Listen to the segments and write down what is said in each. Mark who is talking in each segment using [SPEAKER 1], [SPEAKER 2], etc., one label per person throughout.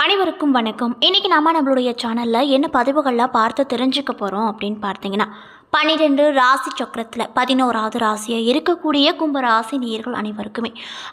[SPEAKER 1] அனைவருக்கும் வணக்கம். இன்றைக்கி நம்மளுடைய சேனலில் என்ன பதிவுகள்லாம் பார்த்து தெரிஞ்சுக்க போகிறோம் அப்படின்னு பார்த்தீங்கன்னா, 12 ராசி சக்கரத்தில் 11வது ராசியாக இருக்கக்கூடிய கும்ப ராசி நேயர்கள் அனைவருக்குமே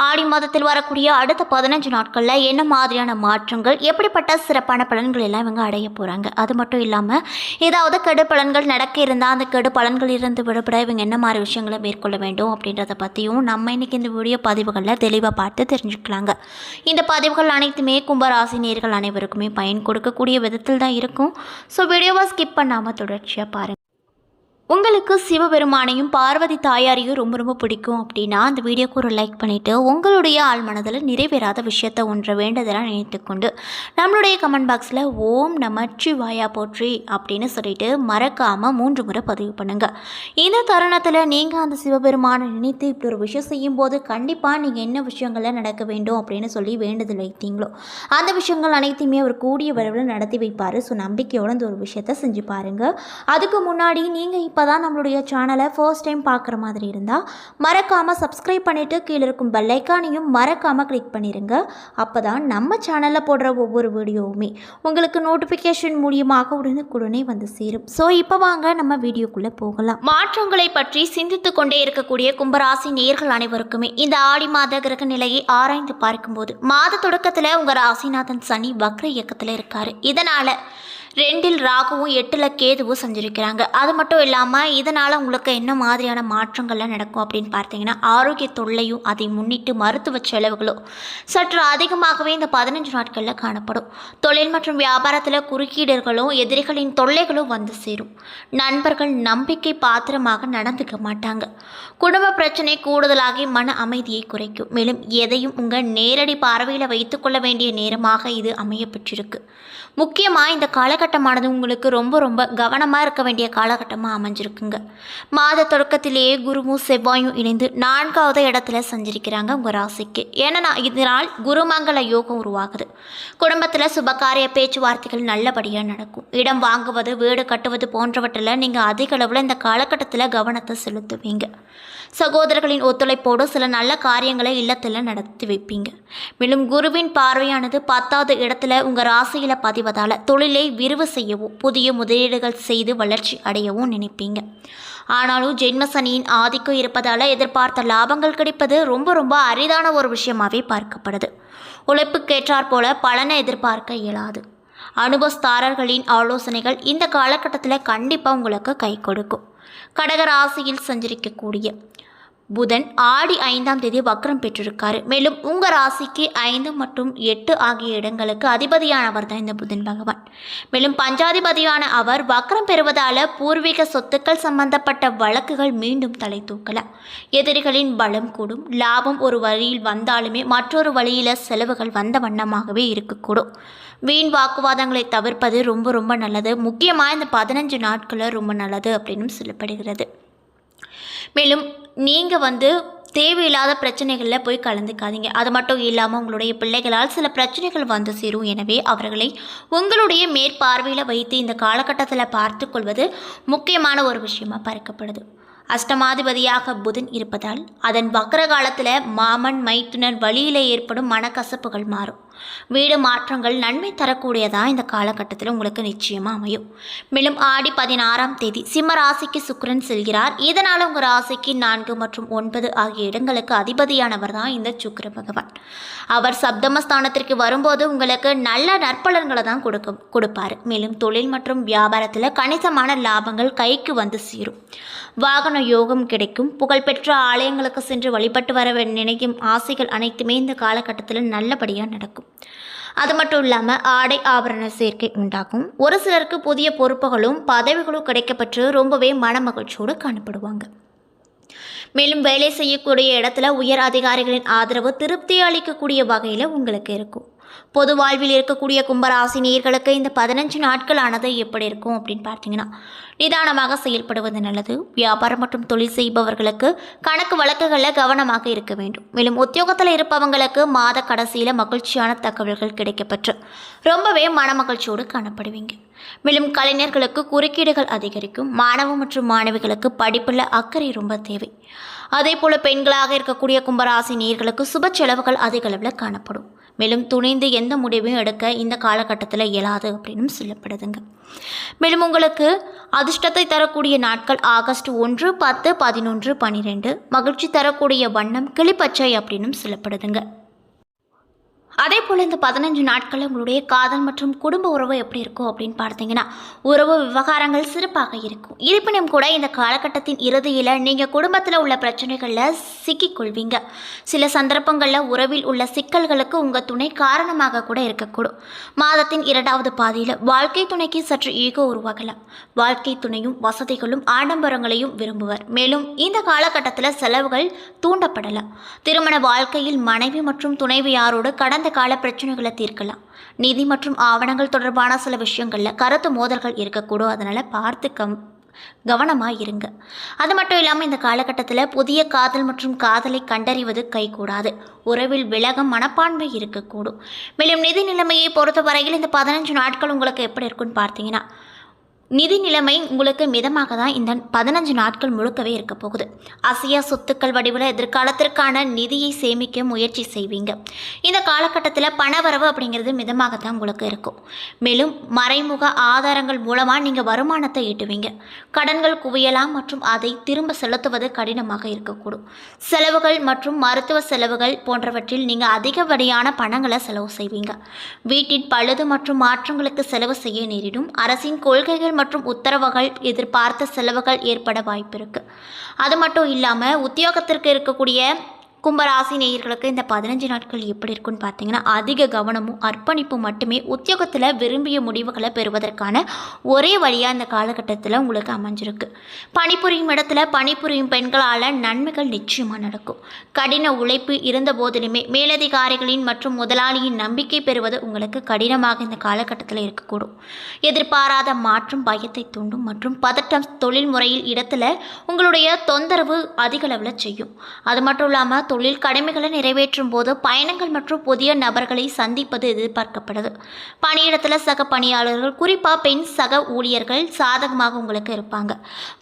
[SPEAKER 1] ஆடி மாதத்தில் வரக்கூடிய அடுத்த 15 நாட்களில் என்ன மாதிரியான மாற்றங்கள், எப்படிப்பட்ட சிறப்பான பலன்கள் எல்லாம் இவங்க அடைய போகிறாங்க. அது மட்டும் இல்லாமல் ஏதாவது கெடு பலன்கள் நடக்க இருந்தால் அந்த கெடு பலன்கள் இருந்து விடுபட இவங்க என்ன மாதிரி விஷயங்களை மேற்கொள்ள வேண்டும் அப்படின்றத பற்றியும் நம்ம இன்றைக்கி இந்த வீடியோ பதிவுகளில் தெளிவாக பார்த்து தெரிஞ்சுக்கலாங்க. இந்த பதிவுகள் அனைத்துமே கும்பராசி நேயர்கள் அனைவருக்குமே பயன் கொடுக்கக்கூடிய விதத்தில் தான் இருக்கும். ஸோ வீடியோவை ஸ்கிப் பண்ணாமல் தொடர்ச்சியாக பாருங்கள். உங்களுக்கு சிவபெருமானையும் பார்வதி தாயாரையும் ரொம்ப ரொம்ப பிடிக்கும் அப்படின்னா அந்த வீடியோக்கு ஒரு லைக் பண்ணிவிட்டு உங்களுடைய ஆள் மனதில் நிறைவேறாத விஷயத்தை ஒன்றை வேண்டதெல்லாம் நினைத்துக்கொண்டு நம்மளுடைய கமெண்ட் பாக்ஸில் ஓம் நமச்சிவாயா போற்றி அப்படின்னு சொல்லிட்டு மறக்காமல் 3 முறை பதிவு பண்ணுங்கள். இந்த தருணத்தில் நீங்கள் அந்த சிவபெருமானை நினைத்து இப்படி ஒரு விஷயம் செய்யும்போது கண்டிப்பாக நீங்கள் என்ன விஷயங்கள்லாம் நடக்க வேண்டும் அப்படின்னு சொல்லி வேண்டுதல் வைத்தீங்களோ அந்த விஷயங்கள் அனைத்தையுமே அவர் கூடிய விரைவில் நடத்தி வைப்பார். ஸோ நம்பிக்கையோடு அந்த ஒரு விஷயத்தை செஞ்சு பாருங்கள். அதுக்கு முன்னாடி நீங்கள் இப்போ தான் நம்மளுடைய சேனலை ஃபர்ஸ்ட் டைம் பார்க்குற மாதிரி இருந்தால் மறக்காமல் சப்ஸ்கிரைப் பண்ணிவிட்டு கீழே இருக்கும் பெல் ஐக்கானையும் மறக்காமல் கிளிக் பண்ணிடுங்க. அப்போ தான் நம்ம சேனலில் போடுற ஒவ்வொரு வீடியோவுமே உங்களுக்கு நோட்டிஃபிகேஷன் மூலியமாக உடனுக்குடனே வந்து சேரும். ஸோ இப்போ வாங்க நம்ம வீடியோக்குள்ளே போகலாம். மாற்றங்களை பற்றி சிந்தித்து கொண்டே இருக்கக்கூடிய கும்பராசி நேயர்கள் அனைவருக்குமே இந்த ஆடி மாத கிரக நிலையை ஆராய்ந்து பார்க்கும்போது மாத தொடக்கத்தில் உங்கள் ராசிநாதன் சனி வக்ர இயக்கத்தில் இருக்கார். இதனால் 2ல் ராகுவும் 8ல் கேதுவும் சஞ்சரிக்கிறாங்க. அது மட்டும் இல்லாமல் இதனால் உங்களுக்கு என்ன மாதிரியான மாற்றங்கள்லாம் நடக்கும் அப்படின்னு பார்த்தீங்கன்னா, ஆரோக்கிய தொல்லையும் அதை முன்னிட்டு மருத்துவ செலவுகளும் சற்று அதிகமாகவே இந்த 15 நாட்களில் காணப்படும். தொழில் மற்றும் வியாபாரத்தில் குறுக்கீடுகளும் எதிரிகளின் தொல்லைகளும் வந்து சேரும். நண்பர்கள் நம்பிக்கை பாத்திரமாக நடந்துக்க மாட்டாங்க. குடும்ப பிரச்சனை கூடுதலாகி மன அமைதியை குறைக்கும். மேலும் எதையும் உங்கள் நேரடி பார்வையில் வைத்துக்கொள்ள வேண்டிய நேரமாக இது அமைய பெற்றிருக்கு. முக்கியமாக இந்த காலகட்டமானது உங்களுக்கு ரொம்ப ரொம்ப கவனமாக இருக்க வேண்டிய காலகட்டமாக அமைஞ்சிருக்குங்க. மாத தொடக்கத்திலேயே குருவும் செவ்வாயும் இணைந்து 4வது இடத்துல சஞ்சரிக்கிறாங்க உங்கள் ராசிக்கு. ஏன்னா இதனால் குருமங்கள யோகம் உருவாகுது. குடும்பத்தில் சுபகாரிய பேச்சுவார்த்தைகள் நல்லபடியாக நடக்கும். இடம் வாங்குவது, வீடு கட்டுவது போன்றவற்றில் நீங்கள் அதிக அளவில் இந்த காலகட்டத்தில் கவனத்தை செலுத்துவீங்க. சகோதரர்களின் ஒத்துழைப்போடு சில நல்ல காரியங்களை இல்லத்தில் நடத்தி வைப்பீங்க. மேலும் குருவின் பார்வையானது 10வது இடத்துல உங்கள் ராசியில் பதிவதால் தொழிலை விரிவு செய்யவும் புதிய முதலீடுகள் செய்து வளர்ச்சி அடையவும் நினைப்பீங்க. ஆனாலும் ஜென்மசனியின் ஆதிக்கம் இருப்பதால் எதிர்பார்த்த லாபங்கள் கிடைப்பது ரொம்ப ரொம்ப அரிதான ஒரு விஷயமாகவே பார்க்கப்படுது. உழைப்புக்கேற்றாற் போல பலனை எதிர்பார்க்க இயலாது. அனுபவஸ்தாரர்களின் ஆலோசனைகள் இந்த காலகட்டத்தில் கண்டிப்பாக உங்களுக்கு கை கொடுக்கும். கடக ராசியில் சஞ்சரிக்கக்கூடிய புதன் ஆடி 5ஆம் தேதி வக்ரம் பெற்றிருக்காரு. மேலும் உங்கள் ராசிக்கு 5 மற்றும் 8 ஆகிய இடங்களுக்கு அதிபதியானவர் தான் இந்த புதன் பகவான். மேலும் பஞ்சாதிபதியான அவர் வக்ரம் பெறுவதால் பூர்வீக சொத்துக்கள் சம்பந்தப்பட்ட வழக்குகள் மீண்டும் தலை தூக்கலாம். எதிரிகளின் பலம் கூடும். லாபம் ஒரு வழியில் வந்தாலுமே மற்றொரு வழியில் செலவுகள் வந்த வண்ணமாகவே இருக்கக்கூடும். வீண் வாக்குவாதங்களை தவிர்ப்பது ரொம்ப ரொம்ப நல்லது. முக்கியமாக இந்த 15 நாட்களில் ரொம்ப நல்லது அப்படின்னு சொல்லப்படுகிறது. மேலும் நீங்கள் தேவையில்லாத பிரச்சனைகளில் போய் கலந்துக்காதீங்க. அது மட்டும் இல்லாமல் உங்களுடைய பிள்ளைகளால் சில பிரச்சனைகள் வந்து சேரும். எனவே அவர்களை உங்களுடைய மேற்பார்வையில் வைத்து இந்த காலகட்டத்தில் பார்த்து கொள்வது முக்கியமான ஒரு விஷயமாக பார்க்கப்படுது. அஷ்டமாதிபதியாக புதன் இருப்பதால் அதன் வக்ர காலத்தில் மாமன் மைத்துனர் வழியில் ஏற்படும் மனக்கசப்புகள் மாறும். வீடு மாற்றங்கள் நன்மை தரக்கூடியதாக இந்த காலகட்டத்தில் உங்களுக்கு நிச்சயமாக அமையும். மேலும் ஆடி 16ஆம் தேதி சிம்ம ராசிக்கு சுக்கிரன் செல்கிறார். இதனால் உங்கள் ராசிக்கு 4 மற்றும் 9 ஆகிய இடங்களுக்கு அதிபதியானவர் தான் இந்த சுக்கிர பகவான். அவர் சப்தமஸ்தானத்திற்கு வரும்போது உங்களுக்கு நல்ல நற்பலன்களை தான் கொடுப்பார். மேலும் தொழில் மற்றும் வியாபாரத்தில் கணிசமான லாபங்கள் கைக்கு வந்து சேரும். வாகன யோகம் கிடைக்கும். புகழ்பெற்ற ஆலயங்களுக்கு சென்று வழிபட்டு வர நினைக்கும் ஆசைகள் அனைத்துமே இந்த காலகட்டத்தில் நல்லபடியாக நடக்கும். அது மட்டும் இல்லாமல் ஆடை ஆபரண சேர்க்கை உண்டாகும். ஒரு சிலருக்கு புதிய பொறுப்புகளும் பதவிகளும் கிடைக்கப்பெற்று ரொம்பவே மனமகிழ்ச்சியோடு காணப்படுவாங்க. மேலும் வேலை செய்யக்கூடிய இடத்துல உயர் அதிகாரிகளின் ஆதரவு திருப்தி அளிக்கக்கூடிய வகையில் உங்களுக்கு இருக்கும். பொது வாழ்வில் இருக்கக்கூடிய கும்பராசி நேயர்களுக்கு இந்த 15 நாட்களானது எப்படி இருக்கும் அப்படின்னு பார்த்தீங்கன்னா, நிதானமாக செயல்படுவது நல்லது. வியாபாரம் மற்றும் தொழில் செய்பவர்களுக்கு கணக்கு வழக்குகளில் கவனமாக இருக்க வேண்டும். மேலும் உத்தியோகத்தில் இருப்பவங்களுக்கு மாத கடைசியில் மகிழ்ச்சியான தகவல்கள் கிடைக்கப்பெற்று ரொம்பவே மனமகிழ்ச்சியோடு காணப்படுவீங்க. மேலும் கலைஞர்களுக்கு குறுக்கீடுகள் அதிகரிக்கும். மாணவ மற்றும் மாணவிகளுக்கு படிப்பில் அக்கறை ரொம்ப தேவை. அதே போல் பெண்களாக இருக்கக்கூடிய கும்பராசி நேயர்களுக்கு சுப செலவுகள் அதிக அளவில் காணப்படும். மேலும் துணிந்து எந்த முடிவையும் எடுக்க இந்த காலகட்டத்தில் இயலாது அப்படின்னு சொல்லப்படுதுங்க. மேலும் உங்களுக்கு அதிர்ஷ்டத்தை தரக்கூடிய நாட்கள் ஆகஸ்ட் 1, 10, 11, 12. மகிழ்ச்சி தரக்கூடிய வண்ணம் கிளிப்பச்சை அப்படின்னு சொல்லப்படுதுங்க. அதே போல் இந்த 15 நாட்கள் உங்களுடைய காதல் மற்றும் குடும்ப உறவு எப்படி இருக்கும் அப்படின்னு பார்த்தீங்கன்னா, உறவு விவகாரங்கள் சிறப்பாக இருக்கும். இருப்பினும் கூட இந்த காலகட்டத்தின் இறுதியில் நீங்கள் குடும்பத்தில் உள்ள பிரச்சனைகளில் சிக்கிக்கொள்வீங்க. சில சந்தர்ப்பங்களில் உறவில் உள்ள சிக்கல்களுக்கு உங்கள் துணை காரணமாக கூட இருக்கக்கூடும். மாதத்தின் 2வது பாதியில் வாழ்க்கை துணைக்கு சற்று ஈகோ உருவாகலாம். வாழ்க்கை துணையும் வசதிகளும் ஆடம்பரங்களையும் விரும்புவர். மேலும் இந்த காலகட்டத்தில் செலவுகள் தூண்டப்படலாம். திருமண வாழ்க்கையில் மனைவி மற்றும் துணைவியாரோடு கடந்த கால பிரச்சனைகளை தீர்க்கலாம். நிதி மற்றும் ஆவணங்கள் தொடர்பான சில விஷயங்களில் கருத்து மோதல்கள் இருக்கக்கூடும். அதனால் பார்த்து கவனமாக இருங்க. அது மட்டும் இல்லாமல் இந்த காலகட்டத்தில் புதிய காதல் மற்றும் காதலை கண்டறிவது கைகூடாது. உறவில் விலகம் மனப்பான்மை இருக்கக்கூடும். மேலும் நிதி நிலைமையை பொறுத்தவரையில் இந்த 15 நாட்கள் உங்களுக்கு எப்படி இருக்குன்னு பார்த்தீங்கன்னா, நிதி நிலைமை உங்களுக்கு மிதமாக தான் இந்த 15 நாட்கள் முழுக்கவே இருக்க போகுது. அசையா சொத்துக்கள் வடிவில் எதிர்காலத்திற்கான நிதியை சேமிக்க முயற்சி செய்வீங்க. இந்த காலகட்டத்தில் பணவரவு அப்படிங்கிறது மிதமாக தான் உங்களுக்கு இருக்கும். மேலும் மறைமுக ஆதாரங்கள் மூலமாக நீங்கள் வருமானத்தை ஈட்டுவீங்க. கடன்கள் குவியலாம் மற்றும் அதை திரும்ப செலுத்துவது கடினமாக இருக்கக்கூடும். செலவுகள் மற்றும் மருத்துவ செலவுகள் போன்றவற்றில் நீங்கள் அதிகப்படியான பணங்களை செலவு செய்வீங்க. வீட்டின் பழுது மற்றும் மாற்றங்களுக்கு செலவு செய்ய நேரிடும். அரசின் கொள்கைகள் மற்றும் உத்தரவுகள் எதிர்பார்த்த செலவுகள் ஏற்பட வாய்ப்பு இருக்குது. அது மட்டும் இல்லாமல் உத்தியோகத்திற்கு இருக்கக்கூடிய கும்பராசி நேயர்களுக்கு இந்த 15 நாட்கள் எப்படி இருக்குன்னு பார்த்தீங்கன்னா, அதிக கவனமும் அர்ப்பணிப்பும் மட்டுமே உத்தியோகத்தில் விரும்பிய முடிவுகளை பெறுவதற்கான ஒரே வழியாக இந்த காலகட்டத்தில் உங்களுக்கு அமைஞ்சிருக்கு. பணிபுரியும் இடத்துல பணிபுரியும் பெண்களால் நன்மைகள் நிச்சயமாக நடக்கும். கடின உழைப்பு இருந்த போதிலுமே மேலதிகாரிகளின் மற்றும் முதலாளியின் நம்பிக்கை பெறுவது உங்களுக்கு கடினமாக இந்த காலகட்டத்தில் இருக்கக்கூடும். எதிர்பாராத மாற்றம் பயத்தை தூண்டும் மற்றும் பதட்டம் தொழில் முறையில் இடத்துல உங்களுடைய தொந்தரவு அதிக அளவில் செய்யும். அது மட்டும் இல்லாமல் தொழில் கடமைகளை நிறைவேற்றும் போது பயணங்கள் மற்றும் புதிய நபர்களை சந்திப்பது எதிர்பார்க்கப்படுது. பணியிடத்தில் சக பணியாளர்கள், குறிப்பாக பெண் சக ஊழியர்கள் சாதகமாக உங்களுக்கு இருப்பாங்க.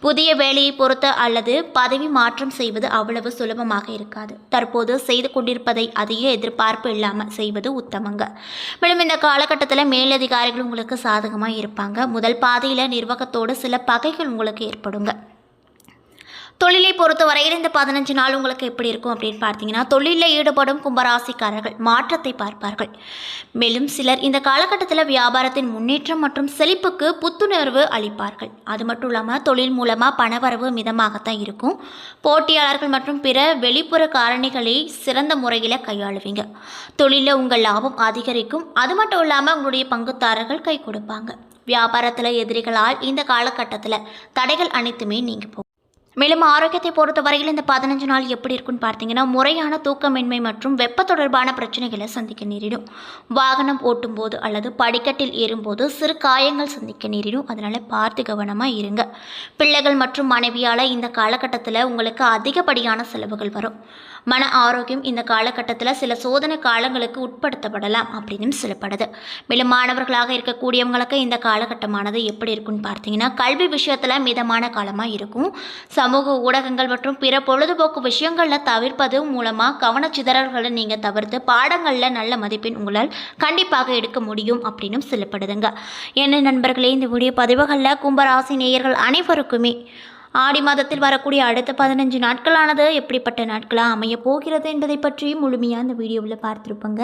[SPEAKER 1] புதிய வேலையை பொறுத்த அல்லது பதவி மாற்றம் செய்வது அவ்வளவு சுலபமாக இருக்காது. தற்போது செய்து கொண்டிருப்பதை அதிக எதிர்பார்ப்பு இல்லாமல் செய்வது உத்தமங்க. மேலும் இந்த காலகட்டத்தில் மேலதிகாரிகள் உங்களுக்கு சாதகமாக இருப்பாங்க. முதல் பாதையில் நிர்வாகத்தோடு சில பகைகள் உங்களுக்கு ஏற்படுங்க. தொழிலை பொறுத்த வரையில் இந்த 15 நாள் உங்களுக்கு எப்படி இருக்கும் அப்படின்னு பார்த்தீங்கன்னா, தொழிலில் ஈடுபடும் கும்பராசிக்காரர்கள் மாற்றத்தை பார்ப்பார்கள். மேலும் சிலர் இந்த காலகட்டத்தில் வியாபாரத்தின் முன்னேற்றம் மற்றும் செழிப்புக்கு புத்துணர்வு அளிப்பார்கள். அது மட்டும் இல்லாமல் தொழில் மூலமாக பணவரவு மிதமாகத்தான் இருக்கும். போட்டியாளர்கள் மற்றும் பிற வெளிப்புற காரணிகளை சிறந்த முறையில் கையாளுவீங்க. தொழிலில் உங்கள் லாபம் அதிகரிக்கும். அது மட்டும் இல்லாமல் உங்களுடைய பங்குதாரர்கள் கை கொடுப்பாங்க. வியாபாரத்தில் எதிரிகளால் இந்த காலகட்டத்தில் தடைகள் அனைத்துமே நீங்கி போகும். மேலும் ஆரோக்கியத்தை பொறுத்த வரையில் இந்த 15 நாள் எப்படி இருக்குன்னு பார்த்தீங்கன்னா, முறையான தூக்கமின்மை மற்றும் வெப்ப தொடர்பான பிரச்சனைகளை சந்திக்க நேரிடும். வாகனம் ஓட்டும்போது அல்லது படிக்கட்டில் ஏறும்போது சிறு காயங்கள் சந்திக்க நேரிடும். அதனால் பார்த்து கவனமாக இருங்க. பிள்ளைகள் மற்றும் மனைவியால் இந்த காலகட்டத்தில் உங்களுக்கு அதிகப்படியான செலவுகள் வரும். மன ஆரோக்கியம் இந்த காலகட்டத்தில் சில சோதனை காலங்களுக்கு உட்படுத்தப்படலாம் அப்படின்னு சொல்லப்படுது. மேலும் மாணவர்களாக இருக்கக்கூடியவங்களுக்கு இந்த காலகட்டமானது எப்படி இருக்குன்னு பார்த்தீங்கன்னா, கல்வி விஷயத்தில் மிதமான காலமாக இருக்கும். சமூக ஊடகங்கள் மற்றும் பிற பொழுதுபோக்கு விஷயங்களில் தவிர்ப்பது மூலமாக கவனச்சிதறல்களை நீங்கள் தவிர்த்து பாடங்களில் நல்ல மதிப்பெண் உங்களால் கண்டிப்பாக எடுக்க முடியும் அப்படின்னு சொல்லப்படுதுங்க. என்ன நண்பர்களே, இந்த வீடியோ பதிவுகளில் கும்பராசி நேயர்கள் அனைவருக்குமே ஆடி மாதத்தில் வரக்கூடிய அடுத்த 15 நாட்களானது எப்படிப்பட்ட நாட்களாக அமைய போகிறது என்பதை பற்றி முழுமையாக இந்த வீடியோவில் பார்த்துருப்போங்க.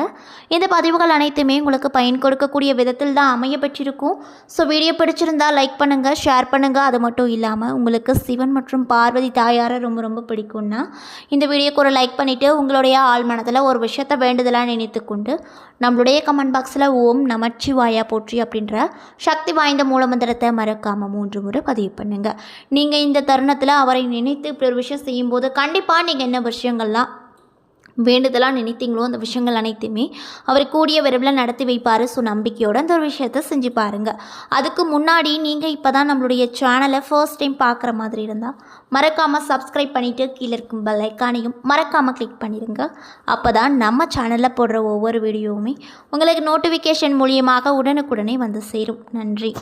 [SPEAKER 1] இந்த பதிவுகள் அனைத்துமே உங்களுக்கு பயன் கொடுக்கக்கூடிய விதத்தில் தான் அமைய பெற்றிருக்கும். ஸோ வீடியோ பிடிச்சிருந்தால் லைக் பண்ணுங்கள், ஷேர் பண்ணுங்கள். அது மட்டும் இல்லாமல் உங்களுக்கு சிவன் மற்றும் பார்வதி தாயாரை ரொம்ப ரொம்ப பிடிக்கும்னா இந்த வீடியோக்கு ஒரு லைக் பண்ணிவிட்டு உங்களுடைய ஆள் மனதில் ஒரு விஷயத்தை வேண்டுதலாக நினைத்து கொண்டு நம்மளுடைய கமெண்ட் பாக்ஸில் ஓம் நமச்சிவாயா போற்றி அப்படின்ற சக்தி வாய்ந்த மூலமந்திரத்தை மறக்காமல் 3 முறை பதிவு பண்ணுங்கள். நீங்கள் இந்த தருணத்தில் அவரை நினைத்து இப்படி ஒரு விஷயம் செய்யும்போது கண்டிப்பாக நீங்கள் என்ன விஷயங்கள்லாம் வேண்டுதலாக நினைத்தீங்களோ அந்த விஷயங்கள் அனைத்துமே அவர் கூடிய விரைவில் நடத்தி வைப்பார். ஸோ நம்பிக்கையோடு அந்த ஒரு விஷயத்தை செஞ்சு பாருங்கள். அதுக்கு முன்னாடி நீங்கள் இப்போ தான் நம்மளுடைய சேனலை ஃபர்ஸ்ட் டைம் பார்க்குற மாதிரி இருந்தால் மறக்காமல் சப்ஸ்கிரைப் பண்ணிவிட்டு கீழே இருக்கும் பெல் ஐக்கானையும் மறக்காமல் கிளிக் பண்ணிடுங்க. அப்போ தான் நம்ம சேனலில் போடுற ஒவ்வொரு வீடியோவுமே உங்களுக்கு நோட்டிஃபிகேஷன் மூலியமாக உடனுக்குடனே வந்து சேரும். நன்றி.